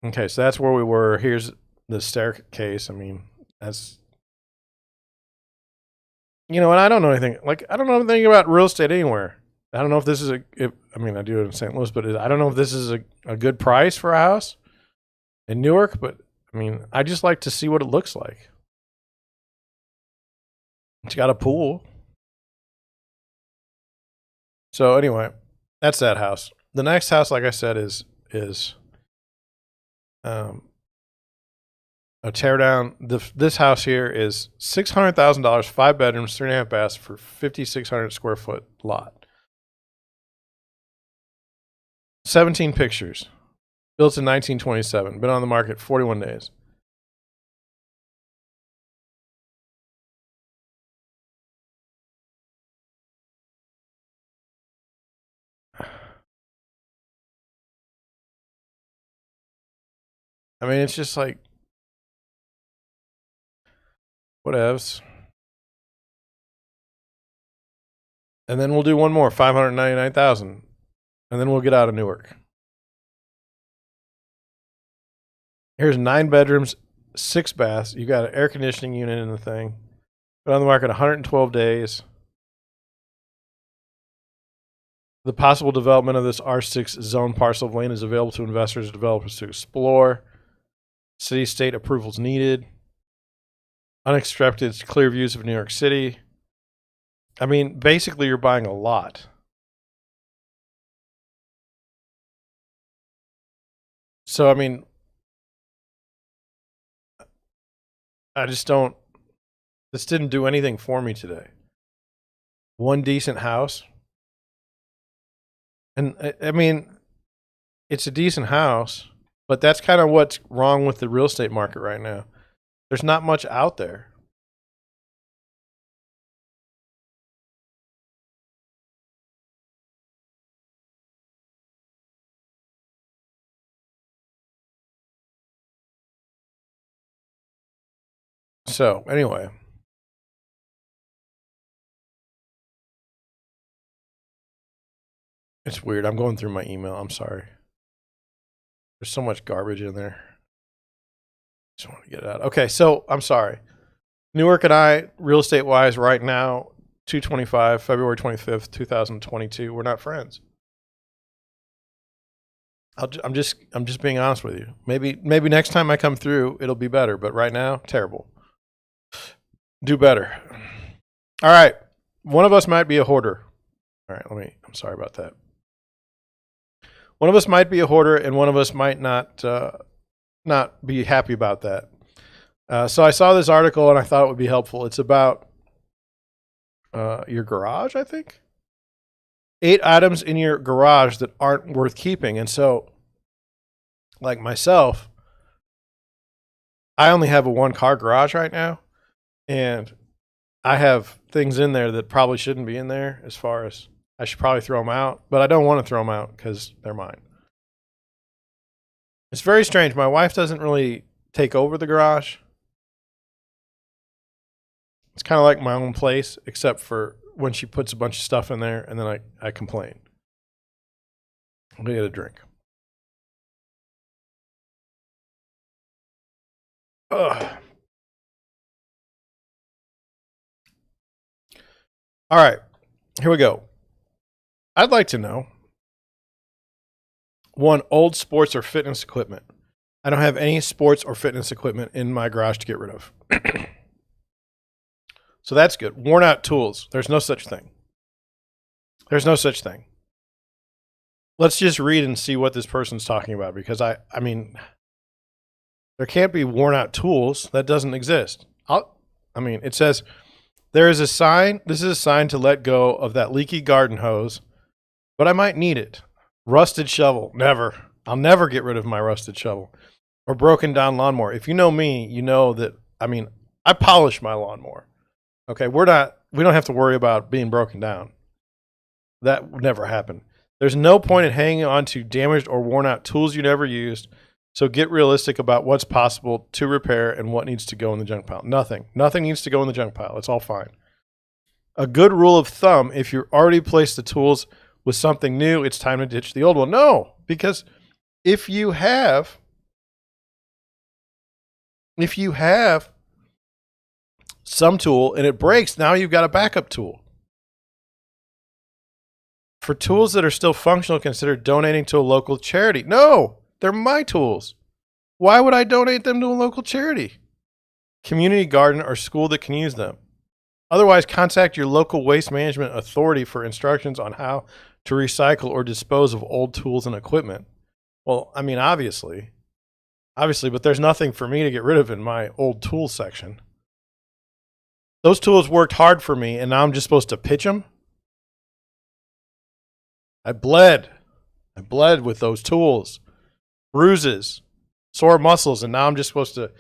Okay, so that's where we were. Here's the staircase. I mean, that's, you know, and I don't know anything. Like, I don't know anything about real estate anywhere. I don't know if this is I mean, I do it in St. Louis, but I don't know if this is a good price for a house in Newark. But I mean, I just like to see what it looks like. It's got a pool. So anyway, that's that house. The next house, like I said, is a tear down. This house here is $600,000, 5 bedrooms, 3.5 baths for 5,600 square foot lot. 17 pictures. Built in 1927. Been on the market 41 days. I mean, it's just like, whatevs. And then we'll do one more, 599,000, and then we'll get out of Newark. Here's 9 bedrooms, 6 baths. You got an air conditioning unit in the thing. Been on the market 112 days. The possible development of this R6 zone parcel of land is available to investors and developers to explore. City state approvals needed. Unobstructed clear views of New York City. I mean, basically, you're buying a lot. So, I mean, I just don't. This didn't do anything for me today. One decent house. And I mean, it's a decent house, but that's kind of what's wrong with the real estate market right now. There's not much out there. So, anyway. It's weird. I'm going through my email. I'm sorry. There's so much garbage in there. Just want to get it out. Okay, so I'm sorry. Newark and I, real estate wise, right now, 225, February 25th, 2022. We're not friends. I'm just being honest with you. Maybe next time I come through, it'll be better. But right now, terrible. Do better. All right. One of us might be a hoarder. All right. I'm sorry about that. One of us might be a hoarder, and one of us might not be happy about that. So I saw this article, and I thought it would be helpful. It's about your garage, I think. 8 items in your garage that aren't worth keeping. And so, like myself, I only have a 1-car garage right now, and I have things in there that probably shouldn't be in there, as far as I should probably throw them out, but I don't want to throw them out because they're mine. It's very strange. My wife doesn't really take over the garage. It's kind of like my own place, except for when she puts a bunch of stuff in there, and then I complain. I'm going to get a drink. Ugh. All right, here we go. I'd like to know, 1, old sports or fitness equipment. I don't have any sports or fitness equipment in my garage to get rid of. So that's good. Worn out tools. There's no such thing. There's no such thing. Let's just read and see what this person's talking about, because I mean, there can't be worn out tools. That doesn't exist. It says, there is a sign. This is a sign to let go of that leaky garden hose, but I might need it. Rusted shovel. Never. I'll never get rid of my rusted shovel. or broken down lawnmower. If you know me, you know that, I mean, I polish my lawnmower. Okay, we don't have to worry about being broken down. That would never happen. There's no point in hanging on to damaged or worn out tools you never used. So get realistic about what's possible to repair and what needs to go in the junk pile. Nothing needs to go in the junk pile. It's all fine. A good rule of thumb, if you already placed the tools with something new, it's time to ditch the old one. No, because if you have some tool and it breaks, now you've got a backup tool. For tools that are still functional, consider donating to a local charity. No, they're my tools. Why would I donate them to a local charity? Community garden or school that can use them. Otherwise, contact your local waste management authority for instructions on how to recycle or dispose of old tools and equipment. Well, I mean, obviously, but there's nothing for me to get rid of in my old tool section. Those tools worked hard for me, and now I'm just supposed to pitch them? I bled with those tools. Bruises, sore muscles, and now I'm just supposed to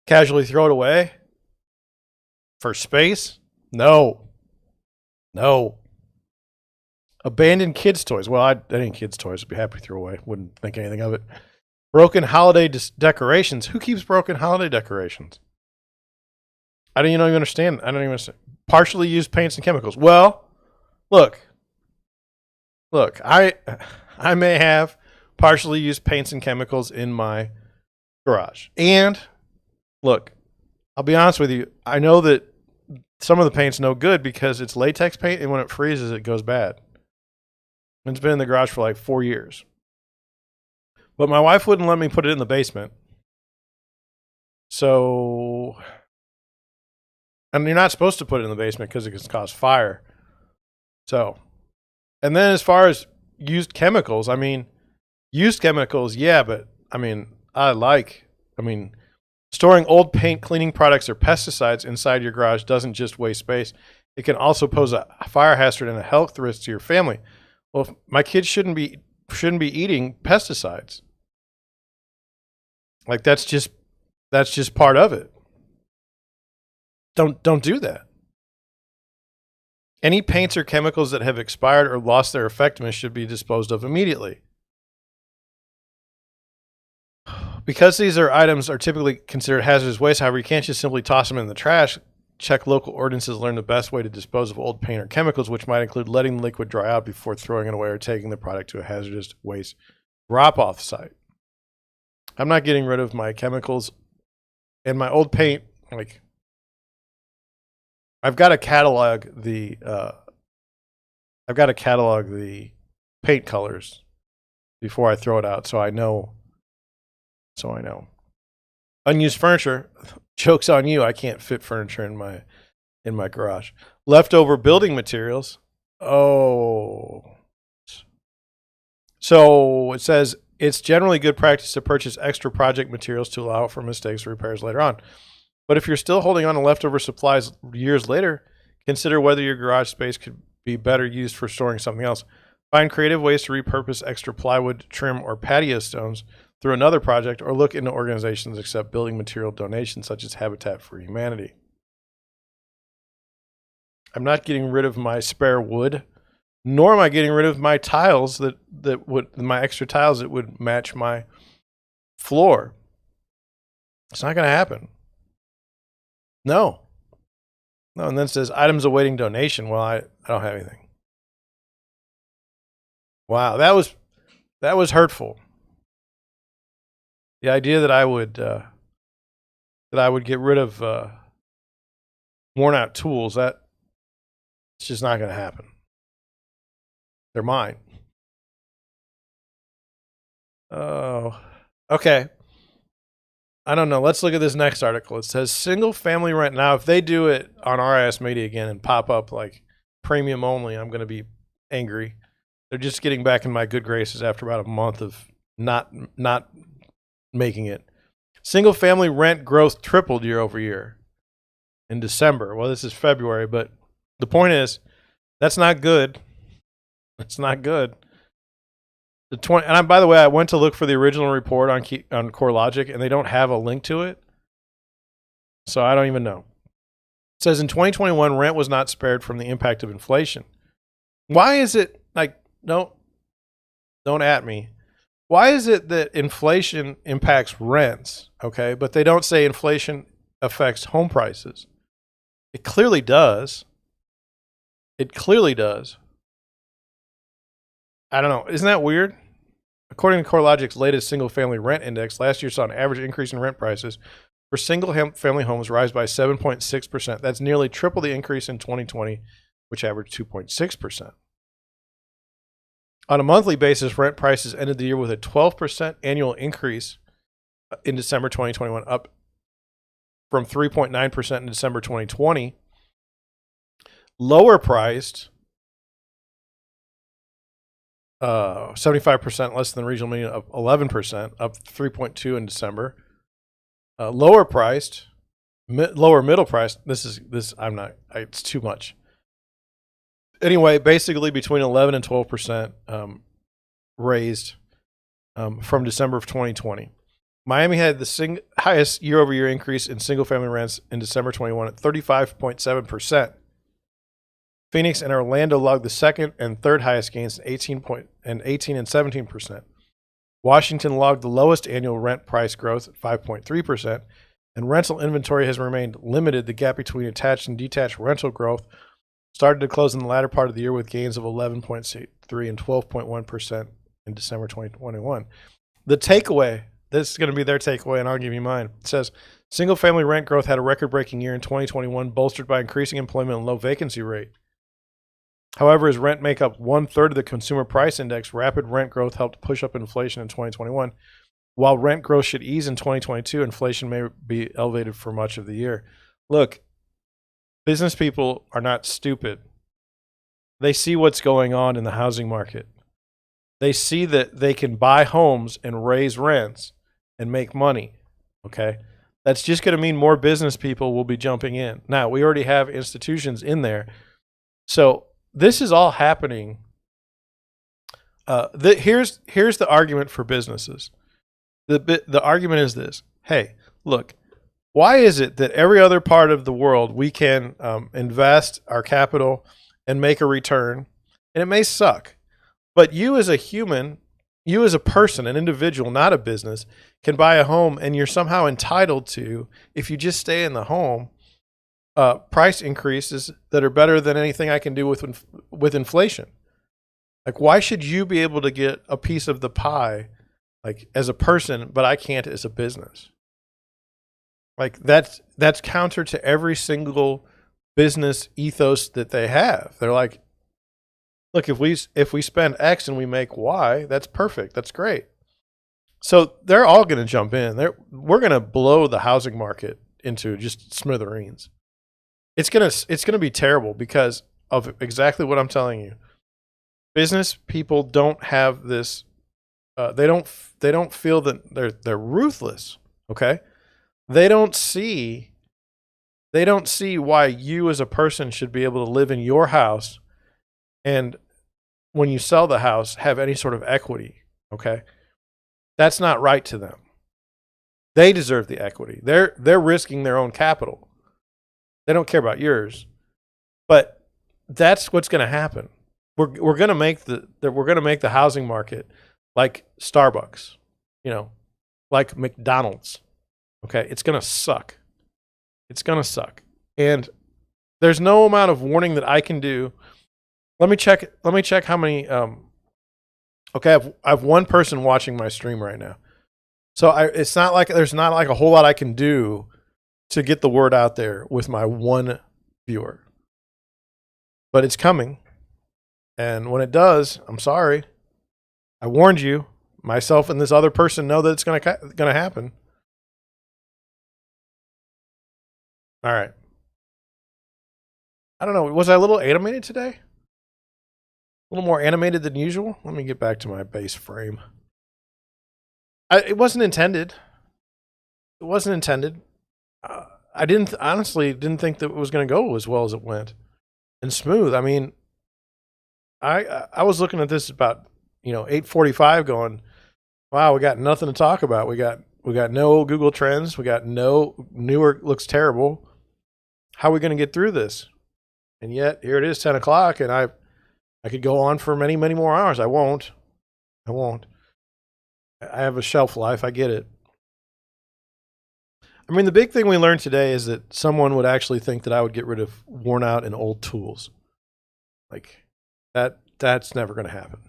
casually throw it away? For space? No. Abandoned kids' toys. Well, any kids' toys I'd be happy to throw away. Wouldn't think anything of it. Broken holiday decorations. Who keeps broken holiday decorations? I don't even understand. Partially used paints and chemicals. Well, look. I may have partially used paints and chemicals in my garage. And look, I'll be honest with you. I know that some of the paint's no good because it's latex paint, and when it freezes, it goes bad. It's been in the garage for like 4 years. But my wife wouldn't let me put it in the basement. So, and you're not supposed to put it in the basement because it can cause fire. So, and then as far as used chemicals, yeah, but storing old paint, cleaning products, or pesticides inside your garage doesn't just waste space. It can also pose a fire hazard and a health risk to your family. Well, my kids shouldn't be eating pesticides. Like that's just part of it. Don't do that. Any paints or chemicals that have expired or lost their effectiveness should be disposed of immediately. Because these items are typically considered hazardous waste, however, you can't just simply toss them in the trash. Check local ordinances, learn the best way to dispose of old paint or chemicals, which might include letting the liquid dry out before throwing it away or taking the product to a hazardous waste drop-off site. I'm not getting rid of my chemicals and my old paint. Like, I've got to catalog the paint colors before I throw it out, so I know. Unused furniture. Joke's on you. I can't fit furniture in my garage. Leftover building materials. Oh. So it says it's generally good practice to purchase extra project materials to allow for mistakes or repairs later on. But if you're still holding on to leftover supplies years later, consider whether your garage space could be better used for storing something else. Find creative ways to repurpose extra plywood, trim, or patio stones through another project, or look into organizations that accept building material donations such as Habitat for Humanity. I'm not getting rid of my spare wood, nor am I getting rid of my tiles my extra tiles that would match my floor. It's not going to happen. No, and then it says items awaiting donation. Well, I don't have anything. Wow, that was hurtful. The idea that I would get rid of worn out tools, it's just not going to happen. They're mine. Oh, okay. I don't know. Let's look at this next article. It says single family rent. Now, if they do it on RIS Media again and pop up like premium only, I'm going to be angry. They're just getting back in my good graces after about a month of not making it. Single family rent growth tripled year over year in December. Well, this is February, but the point is that's not good. It's not good. The 20, and by the way, I went to look for the original report on CoreLogic, and they don't have a link to it, so I don't even know. It says in 2021, rent was not spared from the impact of inflation. Why is it like don't at me? Why is it that inflation impacts rents, okay, but they don't say inflation affects home prices? It clearly does. It clearly does. I don't know. Isn't that weird? According to CoreLogic's latest single-family rent index, last year saw an average increase in rent prices for single-family homes rise by 7.6%. That's nearly triple the increase in 2020, which averaged 2.6%. On a monthly basis, rent prices ended the year with a 12% annual increase in December 2021, up from 3.9% in December 2020. Lower priced, 75% less than the regional median, up 11%, up 3.2 in December. Lower priced, lower middle priced. It's too much. Anyway, basically between 11 and 12% raised from December of 2020. Miami had the highest year-over-year increase in single-family rents in December 21 at 35.7%. Phoenix and Orlando logged the second and third highest gains at 18 and 17%. Washington logged the lowest annual rent price growth at 5.3%, and rental inventory has remained limited. The gap between attached and detached rental growth started to close in the latter part of the year with gains of 11.3 and 12.1% in December 2021. The takeaway, this is going to be their takeaway, and I'll give you mine. It says, single-family rent growth had a record-breaking year in 2021, bolstered by increasing employment and low vacancy rate. However, as rent make up 1/3 of the consumer price index, rapid rent growth helped push up inflation in 2021. While rent growth should ease in 2022, inflation may be elevated for much of the year. Look, business people are not stupid. They see what's going on in the housing market. They see that they can buy homes and raise rents and make money, okay? That's just going to mean more business people will be jumping in. Now, we already have institutions in there. So this is all happening. Here's the argument for businesses. The argument is this. Hey, look, why is it that every other part of the world we can invest our capital and make a return, and it may suck, but you as a human, you as a person, an individual, not a business, can buy a home, and you're somehow entitled to, if you just stay in the home, price increases that are better than anything I can do with inflation. Like, why should you be able to get a piece of the pie, like as a person, but I can't as a business? Like that's counter to every single business ethos that they have. They're like, look, if we spend X and we make Y, that's perfect. That's great. So they're all going to jump in. We're going to blow the housing market into just smithereens. It's gonna be terrible because of exactly what I'm telling you. Business people don't have this. They don't feel that they're ruthless. Okay, they don't see why you as a person should be able to live in your house, and when you sell the house, have any sort of equity. Okay, that's not right to them. They deserve the equity. They're risking their own capital. They don't care about yours, but that's what's going to happen. We're going to make the housing market like Starbucks, like McDonald's. Okay, it's going to suck. It's going to suck, and there's no amount of warning that I can do. Let me check how many. Okay, I have one person watching my stream right now, so it's not like there's not like a whole lot I can do to get the word out there with my one viewer. But it's coming. And when it does, I'm sorry. I warned you. Myself and this other person know that it's going to happen. All right. I don't know. Was I a little animated today? A little more animated than usual? Let me get back to my base frame. It wasn't intended. It wasn't intended. I honestly didn't think that it was going to go as well as it went and smooth. I mean, I was looking at this about 8:45 going, wow, we got nothing to talk about. We got no Google Trends. We got no Newark looks terrible. How are we going to get through this? And yet here it is 10 o'clock and I could go on for many, many more hours. I won't. I have a shelf life. I get it. I mean, the big thing we learned today is that someone would actually think that I would get rid of worn out and old tools. Like that's never going to happen.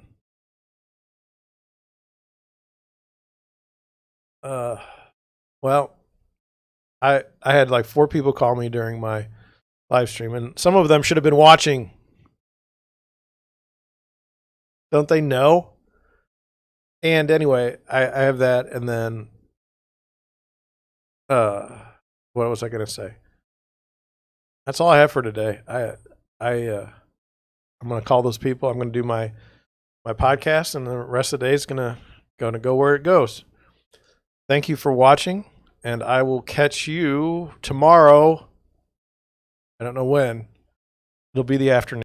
Well, I had like 4 people call me during my live stream, and some of them should have been watching. Don't they know? And anyway, I have that, and then what was I going to say? That's all I have for today. I'm going to call those people. I'm going to do my podcast, and the rest of the day is going to go where it goes. Thank you for watching, and I will catch you tomorrow. I don't know when. It'll be the afternoon.